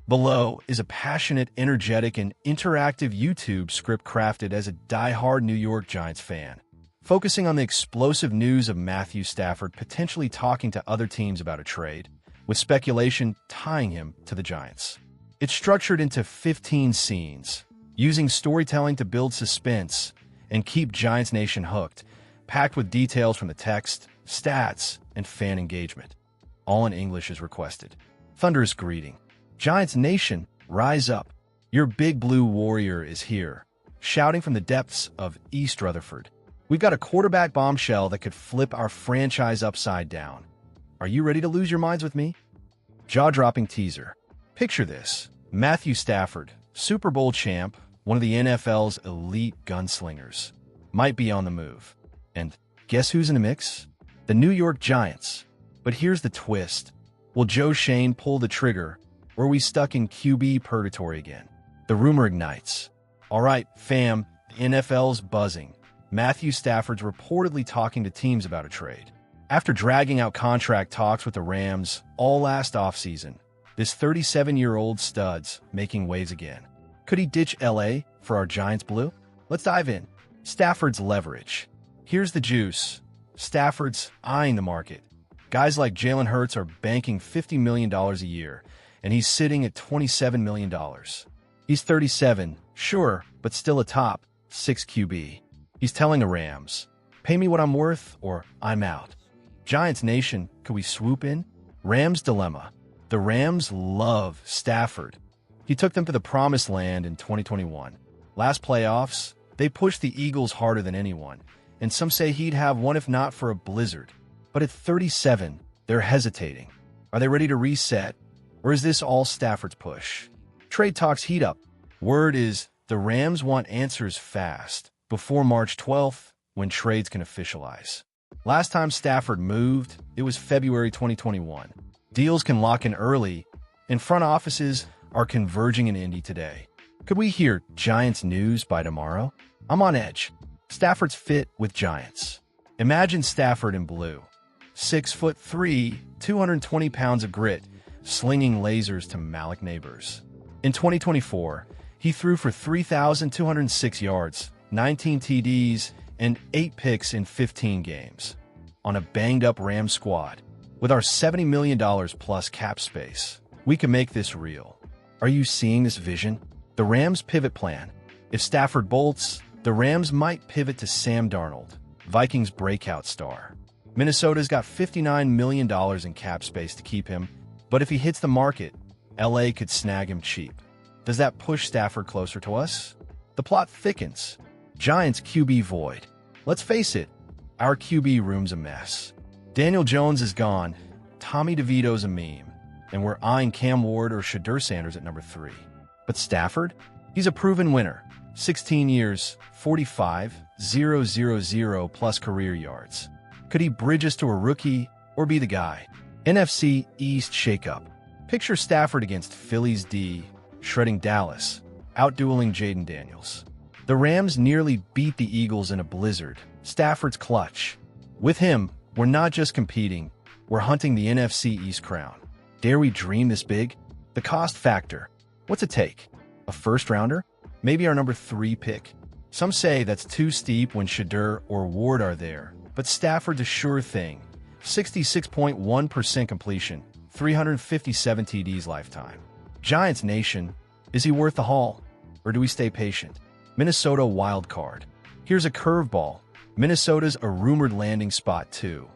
Below is a passionate, energetic, and interactive YouTube script crafted as a die-hard New York Giants fan, focusing on the explosive news of Matthew Stafford potentially talking to other teams about a trade, with speculation tying him to the Giants. It's structured into 15 scenes, using storytelling to build suspense and keep Giants Nation hooked, packed with details from the text, stats, and fan engagement. All in English is requested. Thunderous greeting. Giants Nation, rise up. Your big blue warrior is here, shouting from the depths of East Rutherford. We've got a quarterback bombshell that could flip our franchise upside down. Are you ready to lose your minds with me? Jaw-dropping teaser. Picture this. Matthew Stafford, Super Bowl champ, one of the NFL's elite gunslingers, might be on the move. And guess who's in the mix? The New York Giants. But here's the twist. Will Joe Schoen pull the trigger, or are we stuck in QB purgatory again? The rumor ignites. All right, fam, the NFL's buzzing. Matthew Stafford's reportedly talking to teams about a trade. After dragging out contract talks with the Rams all last offseason, this 37-year-old stud's making waves again. Could he ditch LA for our Giants blue? Let's dive in. Stafford's leverage. Here's the juice. Stafford's eyeing the market. Guys like Jalen Hurts are banking $50 million a year, and he's sitting at $27 million. He's 37, sure, but still a top 6 QB. He's telling the Rams, pay me what I'm worth or I'm out. Giants Nation, could we swoop in? Rams dilemma. The Rams love Stafford. He took them to the promised land in 2021. Last playoffs, they pushed the Eagles harder than anyone, and some say he'd have one if not for a blizzard. But at 37, they're hesitating. Are they ready to reset? Or is this all Stafford's push? Trade talks heat up. Word is the Rams want answers fast, before March 12th, when trades can officialize. Last time Stafford moved, it was February 2021. Deals can lock in early, and front offices are converging in Indy today. Could we hear Giants news by tomorrow? I'm on edge. Stafford's fit with Giants. Imagine Stafford in blue. 6'3", 220 pounds of grit, slinging lasers to Malik neighbors. In 2024, he threw for 3,206 yards, 19 TDs, and 8 picks in 15 games. On a banged-up Rams squad, with our $70 million plus cap space, we can make this real. Are you seeing this vision? The Rams' pivot plan. If Stafford bolts, the Rams might pivot to Sam Darnold, Vikings' breakout star. Minnesota's got $59 million in cap space to keep him, but if he hits the market, LA could snag him cheap. Does that push Stafford closer to us? The plot thickens. Giants QB void. Let's face it, our QB room's a mess. Daniel Jones is gone, Tommy DeVito's a meme, and we're eyeing Cam Ward or Shedeur Sanders at number 3. But Stafford? He's a proven winner. 16 years, 45,000 plus career yards. Could he bridge us to a rookie or be the guy? NFC East shakeup. Picture Stafford against Philly's D, shredding Dallas, outdueling Jaden Daniels. The Rams nearly beat the Eagles in a blizzard. Stafford's clutch. With him, we're not just competing, we're hunting the NFC East crown. Dare we dream this big? The cost factor. What's it take? A first-rounder? Maybe our number 3 pick? Some say that's too steep when Shedeur or Ward are there, but Stafford's a sure thing. 66.1% completion, 357 TDs lifetime. Giants Nation, is he worth the haul? Or do we stay patient? Minnesota wild card. Here's a curveball. Minnesota's a rumored landing spot too,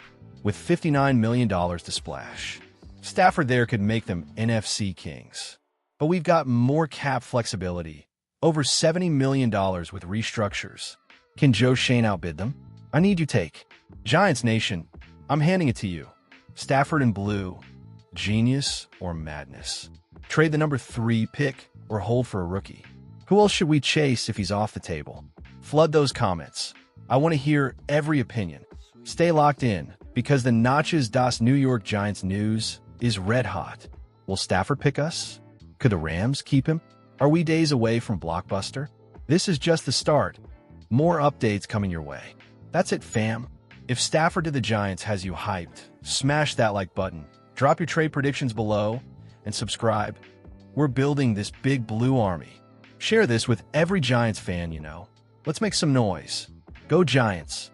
with $59 million to splash. Stafford there could make them NFC kings. But we've got more cap flexibility, over $70 million with restructures. Can Joe Schoen outbid them? I need you take. Giants Nation, I'm handing it to you. Stafford in blue, genius or madness? Trade the number 3 pick or hold for a rookie? Who else should we chase if he's off the table? Flood those comments. I want to hear every opinion. Stay locked in, because the Notches das New York Giants news is red hot. Will Stafford pick us? Could the Rams keep him? Are we days away from blockbuster? This is just the start. More updates coming your way. That's it, fam. If Stafford to the Giants has you hyped, smash that like button, drop your trade predictions below, and subscribe. We're building this big blue army. Share this with every Giants fan you know. Let's make some noise. Go Giants!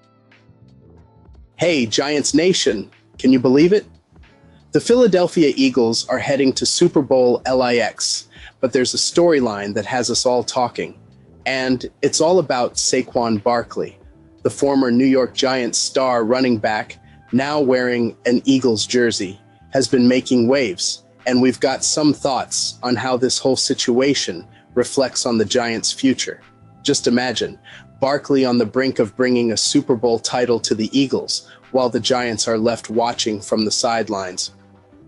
Hey, Giants Nation, can you believe it? The Philadelphia Eagles are heading to Super Bowl LIX, but there's a storyline that has us all talking, and it's all about Saquon Barkley, the former New York Giants star running back, now wearing an Eagles jersey, has been making waves, and we've got some thoughts on how this whole situation reflects on the Giants' future. Just imagine, Barkley on the brink of bringing a Super Bowl title to the Eagles, while the Giants are left watching from the sidelines.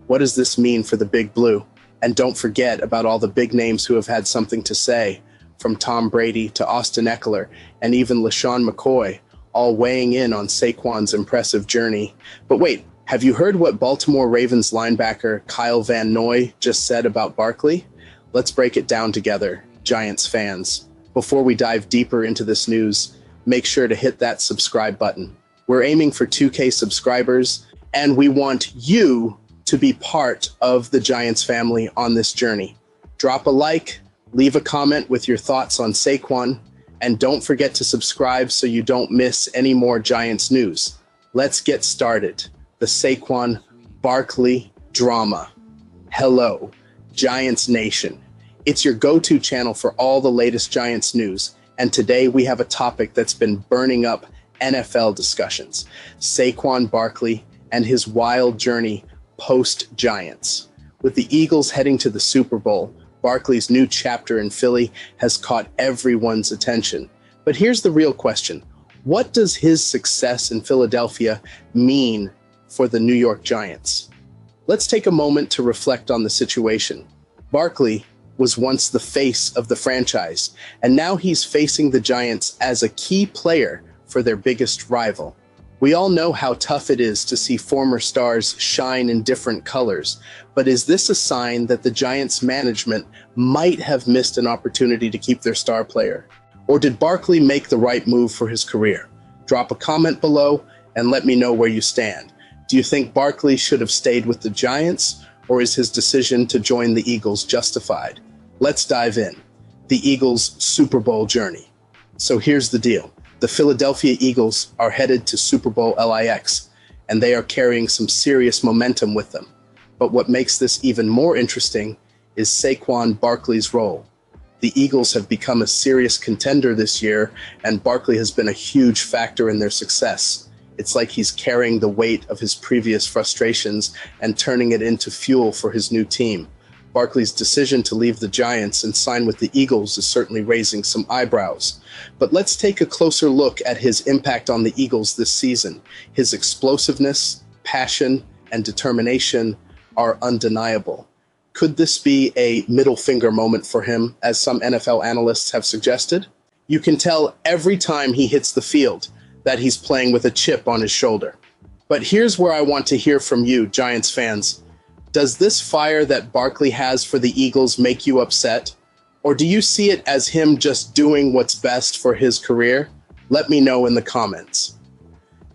What does this mean for the Big Blue? And don't forget about all the big names who have had something to say, from Tom Brady to Austin Eckler and even LaShawn McCoy, all weighing in on Saquon's impressive journey. But wait, have you heard what Baltimore Ravens linebacker Kyle Van Noy just said about Barkley? Let's break it down together, Giants fans. Before we dive deeper into this news, make sure to hit that subscribe button. We're aiming for 2K subscribers, and we want you to be part of the Giants family on this journey. Drop a like, leave a comment with your thoughts on Saquon, and don't forget to subscribe so you don't miss any more Giants news. Let's get started. The Saquon Barkley drama. Hello, Giants Nation. It's your go-to channel for all the latest Giants news, and today we have a topic that's been burning up NFL discussions: Saquon Barkley and his wild journey post-Giants. With the Eagles heading to the Super Bowl, Barkley's new chapter in Philly has caught everyone's attention. But here's the real question: what does his success in Philadelphia mean for the New York Giants? Let's take a moment to reflect on the situation. Barkley was once the face of the franchise, and now he's facing the Giants as a key player for their biggest rival. We all know how tough it is to see former stars shine in different colors, but is this a sign that the Giants management might have missed an opportunity to keep their star player? Or did Barkley make the right move for his career? Drop a comment below and let me know where you stand. Do you think Barkley should have stayed with the Giants, or is his decision to join the Eagles justified? Let's dive in. The Eagles' Super Bowl journey. So here's the deal. The Philadelphia Eagles are headed to Super Bowl LIX, and they are carrying some serious momentum with them. But what makes this even more interesting is Saquon Barkley's role. The Eagles have become a serious contender this year, and Barkley has been a huge factor in their success. It's like he's carrying the weight of his previous frustrations and turning it into fuel for his new team. Barkley's decision to leave the Giants and sign with the Eagles is certainly raising some eyebrows. But let's take a closer look at his impact on the Eagles this season. His explosiveness, passion, and determination are undeniable. Could this be a middle finger moment for him, as some NFL analysts have suggested? You can tell every time he hits the field that he's playing with a chip on his shoulder. But here's where I want to hear from you, Giants fans. Does this fire that Barkley has for the Eagles make you upset? Or do you see it as him just doing what's best for his career? Let me know in the comments.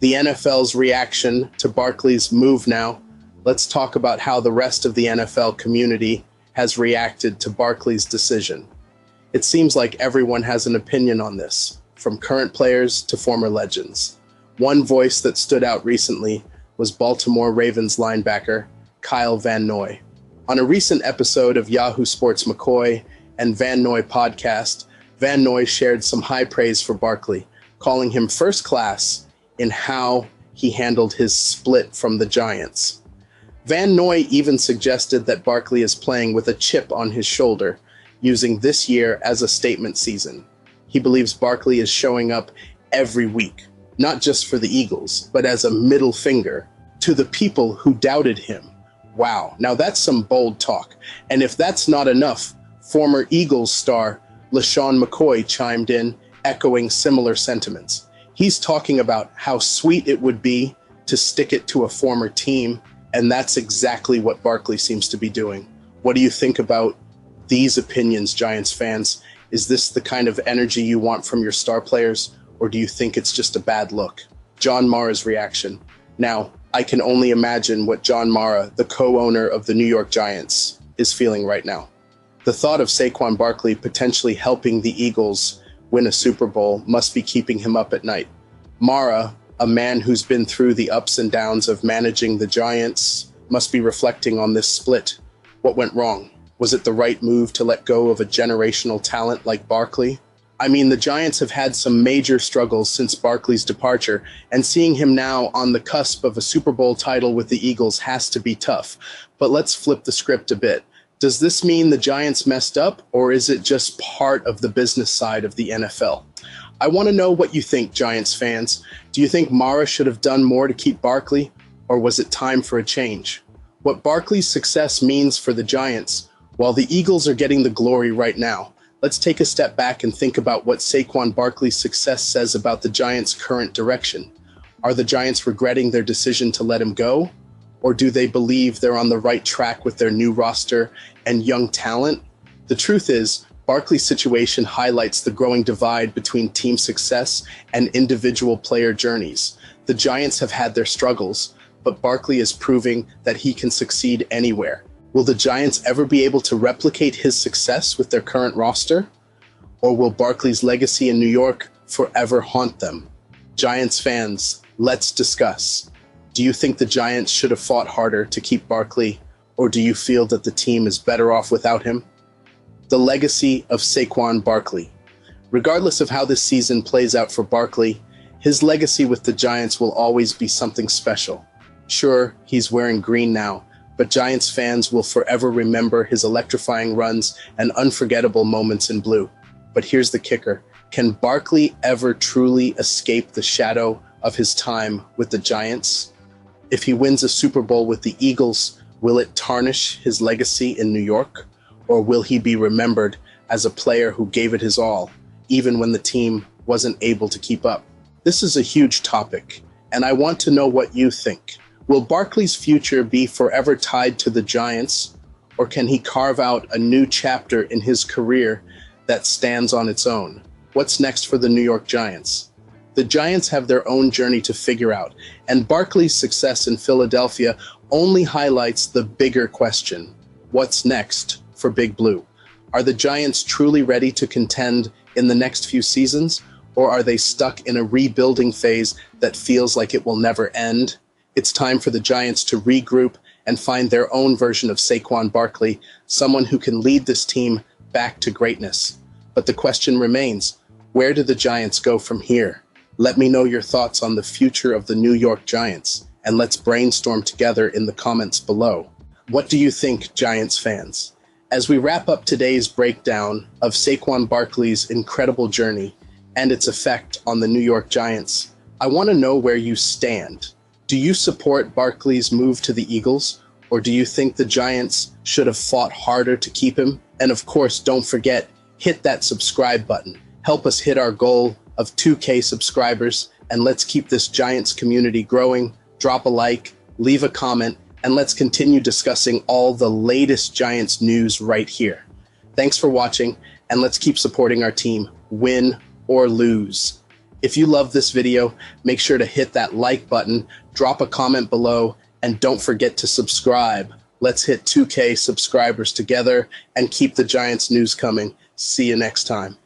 The NFL's reaction to Barkley's move now. Let's talk about how the rest of the NFL community has reacted to Barkley's decision. It seems like everyone has an opinion on this, from current players to former legends. One voice that stood out recently was Baltimore Ravens linebacker Kyle Van Noy. On a recent episode of Yahoo Sports McCoy and Van Noy podcast, Van Noy shared some high praise for Barkley, calling him first class in how he handled his split from the Giants. Van Noy even suggested that Barkley is playing with a chip on his shoulder, using this year as a statement season. He believes Barkley is showing up every week, not just for the Eagles, but as a middle finger to the people who doubted him. Wow, now that's some bold talk. And if that's not enough, former Eagles star LaShawn McCoy chimed in, echoing similar sentiments. He's talking about how sweet it would be to stick it to a former team, and that's exactly what Barkley seems to be doing. What do you think about these opinions, Giants fans? Is this the kind of energy you want from your star players, or do you think it's just a bad look? John Mara's reaction. Now, I can only imagine what John Mara, the co-owner of the New York Giants, is feeling right now. The thought of Saquon Barkley potentially helping the Eagles win a Super Bowl must be keeping him up at night. Mara, a man who's been through the ups and downs of managing the Giants, must be reflecting on this split. What went wrong? Was it the right move to let go of a generational talent like Barkley? I mean, the Giants have had some major struggles since Barkley's departure, and seeing him now on the cusp of a Super Bowl title with the Eagles has to be tough. But let's flip the script a bit. Does this mean the Giants messed up, or is it just part of the business side of the NFL? I want to know what you think, Giants fans. Do you think Mara should have done more to keep Barkley, or was it time for a change? What Barkley's success means for the Giants, while the Eagles are getting the glory right now, let's take a step back and think about what Saquon Barkley's success says about the Giants' current direction. Are the Giants regretting their decision to let him go? Or do they believe they're on the right track with their new roster and young talent? The truth is, Barkley's situation highlights the growing divide between team success and individual player journeys. The Giants have had their struggles, but Barkley is proving that he can succeed anywhere. Will the Giants ever be able to replicate his success with their current roster? Or will Barkley's legacy in New York forever haunt them? Giants fans, let's discuss. Do you think the Giants should have fought harder to keep Barkley, or do you feel that the team is better off without him? The legacy of Saquon Barkley. Regardless of how this season plays out for Barkley, his legacy with the Giants will always be something special. Sure, he's wearing green now, but Giants fans will forever remember his electrifying runs and unforgettable moments in blue. But here's the kicker. Can Barkley ever truly escape the shadow of his time with the Giants? If he wins a Super Bowl with the Eagles, will it tarnish his legacy in New York? Or will he be remembered as a player who gave it his all, even when the team wasn't able to keep up? This is a huge topic, and I want to know what you think. Will Barkley's future be forever tied to the Giants, or can he carve out a new chapter in his career that stands on its own? What's next for the New York Giants? The Giants have their own journey to figure out, and Barkley's success in Philadelphia only highlights the bigger question. What's next for Big Blue? Are the Giants truly ready to contend in the next few seasons, or are they stuck in a rebuilding phase that feels like it will never end? It's time for the Giants to regroup and find their own version of Saquon Barkley, someone who can lead this team back to greatness. But the question remains, where do the Giants go from here? Let me know your thoughts on the future of the New York Giants, and let's brainstorm together in the comments below. What do you think, Giants fans? As we wrap up today's breakdown of Saquon Barkley's incredible journey and its effect on the New York Giants, I want to know where you stand. Do you support Barkley's move to the Eagles, or do you think the Giants should have fought harder to keep him? And of course, don't forget, hit that subscribe button. Help us hit our goal of 2K subscribers, and let's keep this Giants community growing. Drop a like, leave a comment, and let's continue discussing all the latest Giants news right here. Thanks for watching, and let's keep supporting our team, win or lose. If you love this video, make sure to hit that like button, drop a comment below, and don't forget to subscribe. Let's hit 2K subscribers together and keep the Giants news coming. See you next time.